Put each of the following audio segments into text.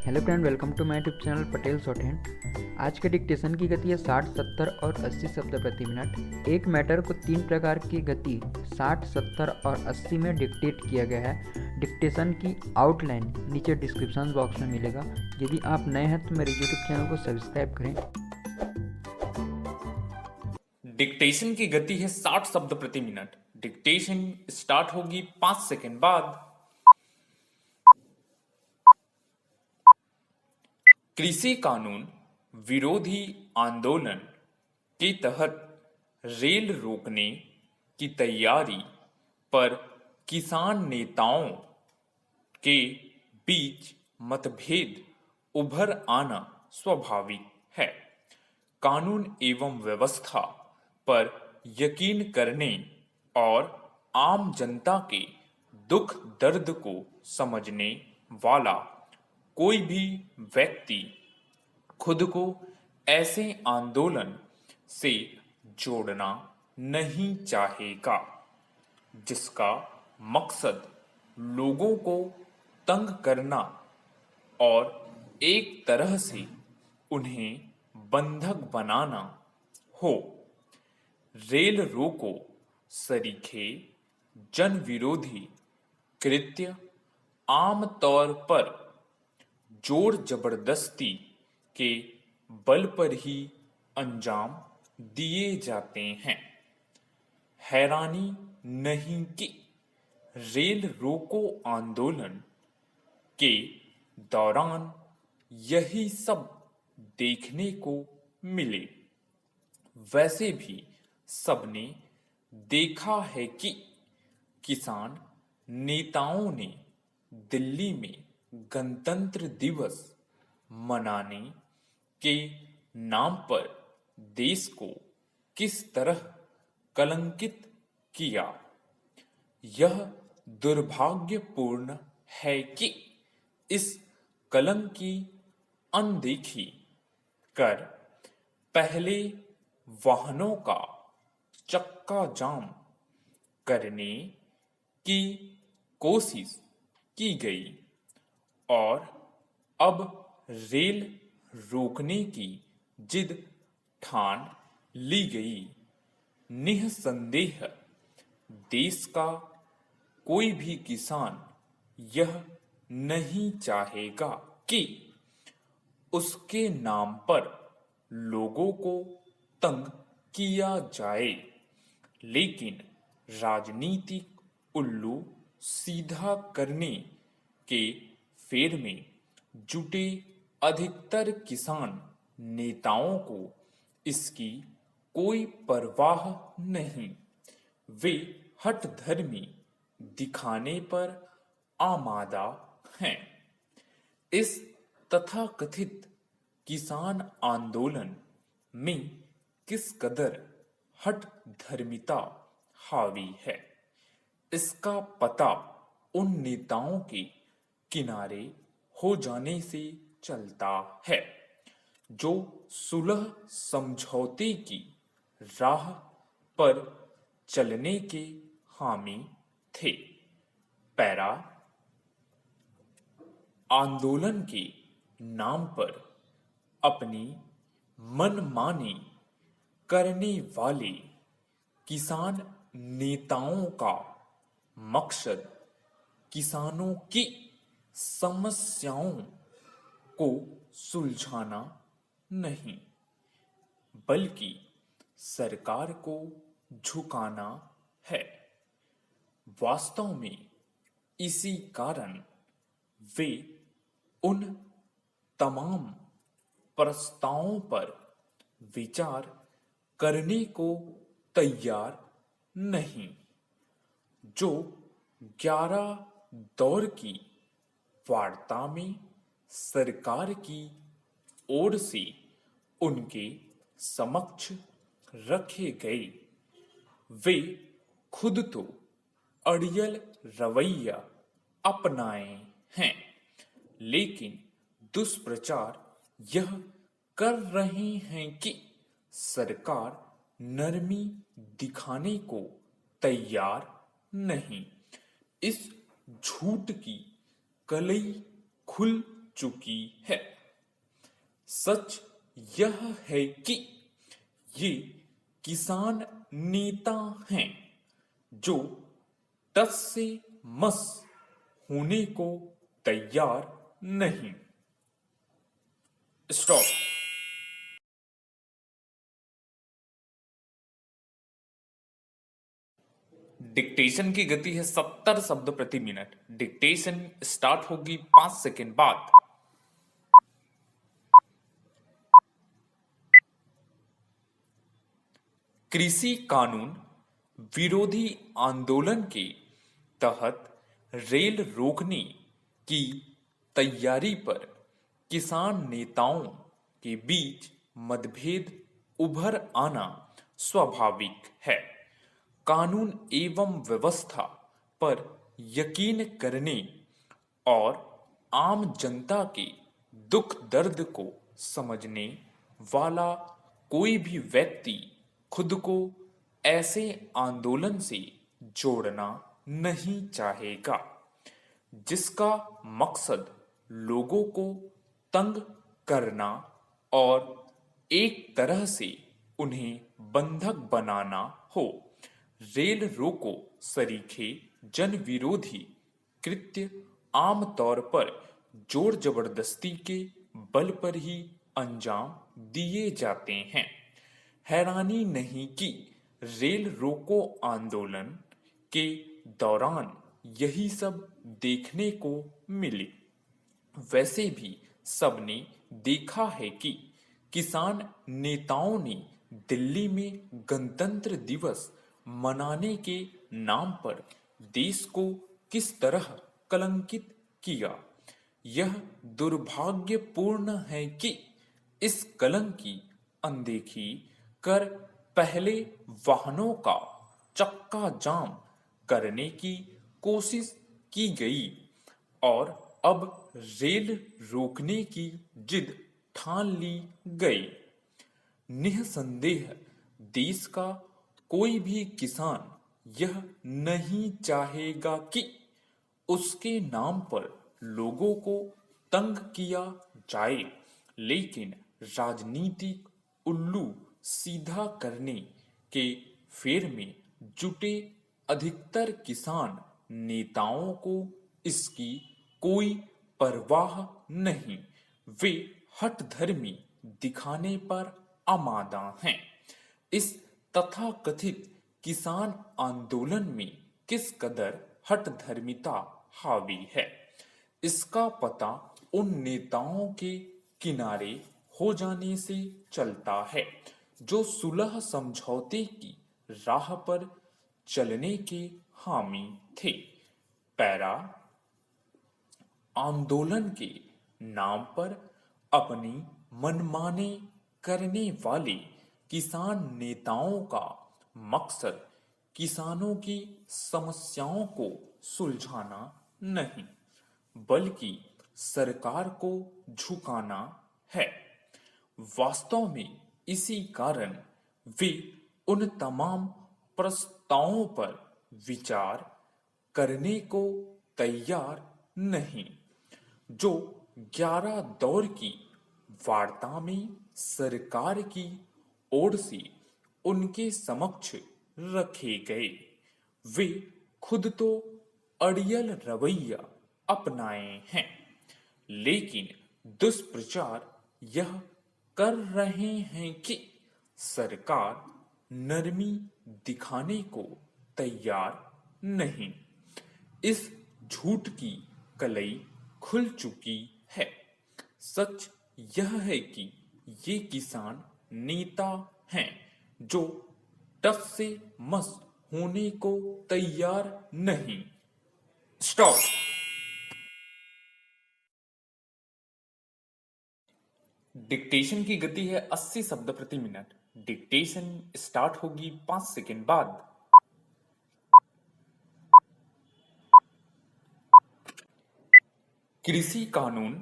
Hello friend, welcome to my YouTube channel Patel shorthand. आज के dictation की गति है 60, 70 और 80 शब्द प्रति मिनट। एक मैटर को 3 प्रकार की गति 60, 70 और 80 में डिक्टेट किया गया है। डिक्टेशन की आउटलाइन नीचे डिस्क्रिप्शन बॉक्स में मिलेगा। यदि आप नए हैं तो मेरे यूट्यूब चैनल को सब्सक्राइब करें। डिक्टेशन की गति है 60 शब्द प्रति मिनट। डिक्टेशन स्टार्ट होगी 5 सेकंड बाद। कृषि कानून विरोधी आंदोलन के तहत रेल रोकने की तैयारी पर किसान नेताओं के बीच मतभेद उभर आना स्वाभाविक है। कानून एवं व्यवस्था पर यकीन करने और आम जनता के दुख दर्द को समझने वाला कोई भी व्यक्ति खुद को ऐसे आंदोलन से जोड़ना नहीं चाहेगा जिसका मकसद लोगों को तंग करना और एक तरह से उन्हें बंधक बनाना हो। रेल रोको सरीखे जन विरोधी कृत्य आम तौर पर जोर जबरदस्ती के बल पर ही अंजाम दिए जाते हैं। हैरानी नहीं कि रेल रोको आंदोलन के दौरान यही सब देखने को मिले। वैसे भी सबने देखा है कि किसान नेताओं ने दिल्ली में गणतंत्र दिवस मनाने के नाम पर देश को किस तरह कलंकित किया। यह दुर्भाग्यपूर्ण है कि इस कलंक की अनदेखी कर पहले वाहनों का चक्का जाम करने की कोशिश की गई और अब रेल रोकने की जिद ठान ली गई। निःसंदेह देश का कोई भी किसान यह नहीं चाहेगा कि उसके नाम पर लोगों को तंग किया जाए, लेकिन राजनीतिक उल्लू सीधा करने के फेर में जुटे अधिकतर किसान नेताओं को इसकी कोई परवाह नहीं। वे हठधर्मी दिखाने पर आमादा हैं। इस तथाकथित किसान आंदोलन में किस कदर हठधर्मिता हावी है, इसका पता उन नेताओं के किनारे हो जाने से चलता है जो सुलह समझौते की राह पर चलने के हामी थे। पैरा आंदोलन के नाम पर अपनी मनमानी करने वाले किसान नेताओं का मकसद किसानों की समस्याओं को सुलझाना नहीं बल्कि सरकार को झुकाना है। वास्तव में इसी कारण वे उन तमाम प्रस्तावों पर विचार करने को तैयार नहीं जो 11 दौर की वार्ता में सरकार की ओर से उनके समक्ष रखे गए। वे खुद तो अड़ियल रवैया अपनाए हैं, लेकिन दुष्प्रचार यह कर रहे हैं कि सरकार नरमी दिखाने को तैयार नहीं। इस झूठ की कलई खुल चुकी है। सच यह है कि ये किसान नेता हैं जो टस से मस होने को तैयार नहीं। स्टॉप। डिक्टेशन की गति है 70 शब्द प्रति मिनट। डिक्टेशन स्टार्ट होगी 5 सेकेंड बाद। कृषि कानून विरोधी आंदोलन के तहत रेल रोकने की तैयारी पर किसान नेताओं के बीच मतभेद उभर आना स्वाभाविक है। कानून एवं व्यवस्था पर यकीन करने और आम जनता के दुख दर्द को समझने वाला कोई भी व्यक्ति खुद को ऐसे आंदोलन से जोड़ना नहीं चाहेगा जिसका मकसद लोगों को तंग करना और एक तरह से उन्हें बंधक बनाना हो। रेल रोको सरीखे जन विरोधी कृत्य आमतौर पर जोर जबरदस्ती के बल पर ही अंजाम दिए जाते हैं। हैरानी नहीं कि रेल रोको आंदोलन के दौरान यही सब देखने को मिले। वैसे भी सबने देखा है कि किसान नेताओं ने दिल्ली में गणतंत्र दिवस मनाने के नाम पर देश को किस तरह कलंकित किया। यह दुर्भाग्यपूर्ण है कि इस कलंक की अनदेखी कर पहले वाहनों का चक्का जाम करने की कोशिश की गई और अब रेल रोकने की जिद ठान ली गई। निःसंदेह देश का कोई भी किसान यह नहीं चाहेगा कि उसके नाम पर लोगों को तंग किया जाए, लेकिन राजनीतिक उल्लू सीधा करने के फेर में जुटे अधिकतर किसान नेताओं को इसकी कोई परवाह नहीं। वे हठधर्मी दिखाने पर आमादा हैं। इस तथाकथित किसान आंदोलन में किस कदर हठधर्मिता हावी है, इसका पता उन नेताओं के किनारे हो जाने से चलता है जो सुलह समझौते की राह पर चलने के हामी थे। पैरा आंदोलन के नाम पर अपनी मनमाने करने वाले किसान नेताओं का मकसद किसानों की समस्याओं को सुलझाना नहीं, बल्कि सरकार को झुकाना है। वास्तव में इसी कारण वे उन तमाम प्रस्तावों पर विचार करने को तैयार नहीं जो 11 दौर की वार्ता में सरकार की ओर से उनके समक्ष रखे गए। वे खुद तो अड़ियल रवैया अपनाए हैं, लेकिन दुष्प्रचार यह कर रहे हैं कि सरकार नरमी दिखाने को तैयार नहीं। इस झूठ की कलई खुल चुकी है। सच यह है कि ये किसान नेता हैं जो टस से मस होने को तैयार नहीं। स्टॉप। डिक्टेशन की गति है 80 शब्द प्रति मिनट। डिक्टेशन स्टार्ट होगी 5 सेकेंड बाद। कृषि कानून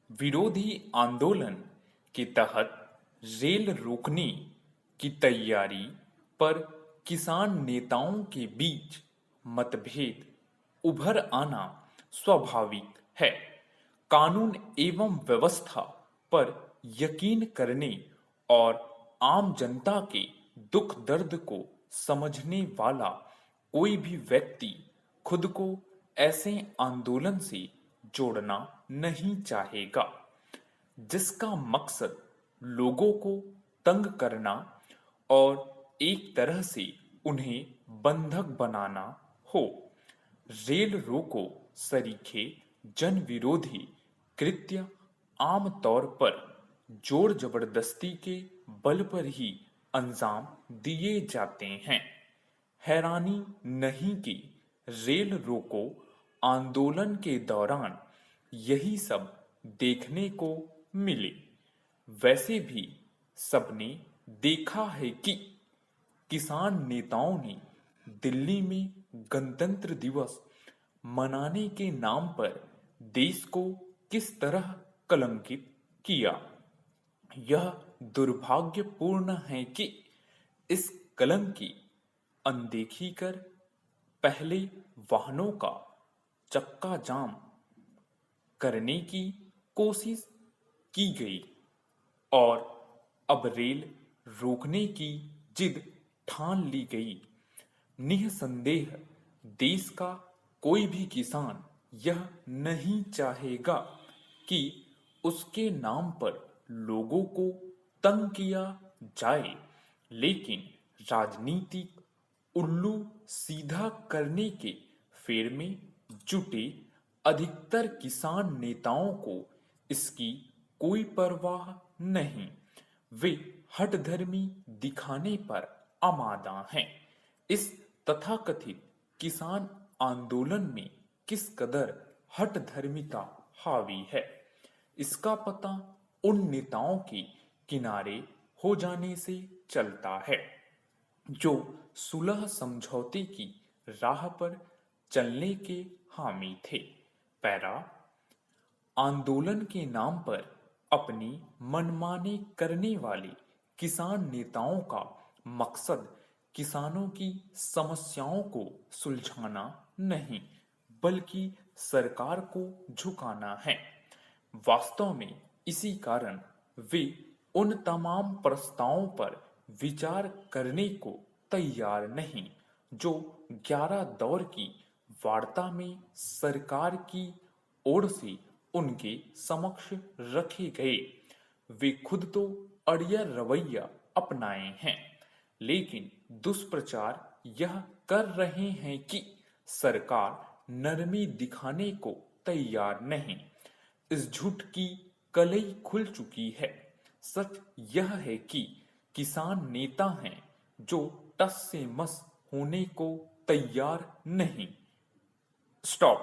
विरोधी आंदोलन के तहत रेल रोकने की तैयारी पर किसान नेताओं के बीच मतभेद उभर आना स्वाभाविक है। कानून एवं व्यवस्था पर यकीन करने और आम जनता के दुख दर्द को समझने वाला कोई भी व्यक्ति खुद को ऐसे आंदोलन से जोड़ना नहीं चाहेगा जिसका मकसद लोगों को तंग करना और एक तरह से उन्हें बंधक बनाना हो। रेल रोको सरीखे जन विरोधी कृत्य आम तौर पर जोर जबरदस्ती के बल पर ही अंजाम दिए जाते हैं। हैरानी नहीं कि रेल रोको आंदोलन के दौरान यही सब देखने को मिले। वैसे भी सबने देखा है कि किसान नेताओं ने दिल्ली में गणतंत्र दिवस मनाने के नाम पर देश को किस तरह कलंकित किया। यह दुर्भाग्यपूर्ण है कि इस कलंक की अनदेखी कर पहले वाहनों का चक्का जाम करने की कोशिश की गई और अब रेल रोकने की जिद ठान ली गई। निसंदेह देश का कोई भी किसान यह नहीं चाहेगा कि उसके नाम पर लोगों को तंग किया जाए, लेकिन राजनीतिक उल्लू सीधा करने के फेर में जुटे अधिकतर किसान नेताओं को इसकी कोई परवाह नहीं। वे हठधर्मी दिखाने पर आमादा हैं। इस तथाकथित किसान आंदोलन में किस कदर हठधर्मिता हावी है, इसका पता उन नेताओं के किनारे हो जाने से चलता है जो सुलह समझौते की राह पर चलने के हामी थे। पैरा आंदोलन के नाम पर अपनी मनमानी करने वाले किसान नेताओं का मकसद किसानों की समस्याओं को सुलझाना नहीं बल्कि सरकार को झुकाना है। वास्तव में इसी कारण वे उन तमाम प्रस्तावों पर विचार करने को तैयार नहीं जो 11 दौर की वार्ता में सरकार की ओर से उनके समक्ष रखे गए। वे खुद तो अड़ियल रवैया अपनाए हैं, लेकिन दुष्प्रचार यह कर रहे हैं कि सरकार नरमी दिखाने को तैयार नहीं। इस झूठ की कलई खुल चुकी है। सच यह है कि किसान नेता हैं जो टस से मस होने को तैयार नहीं। स्टॉप।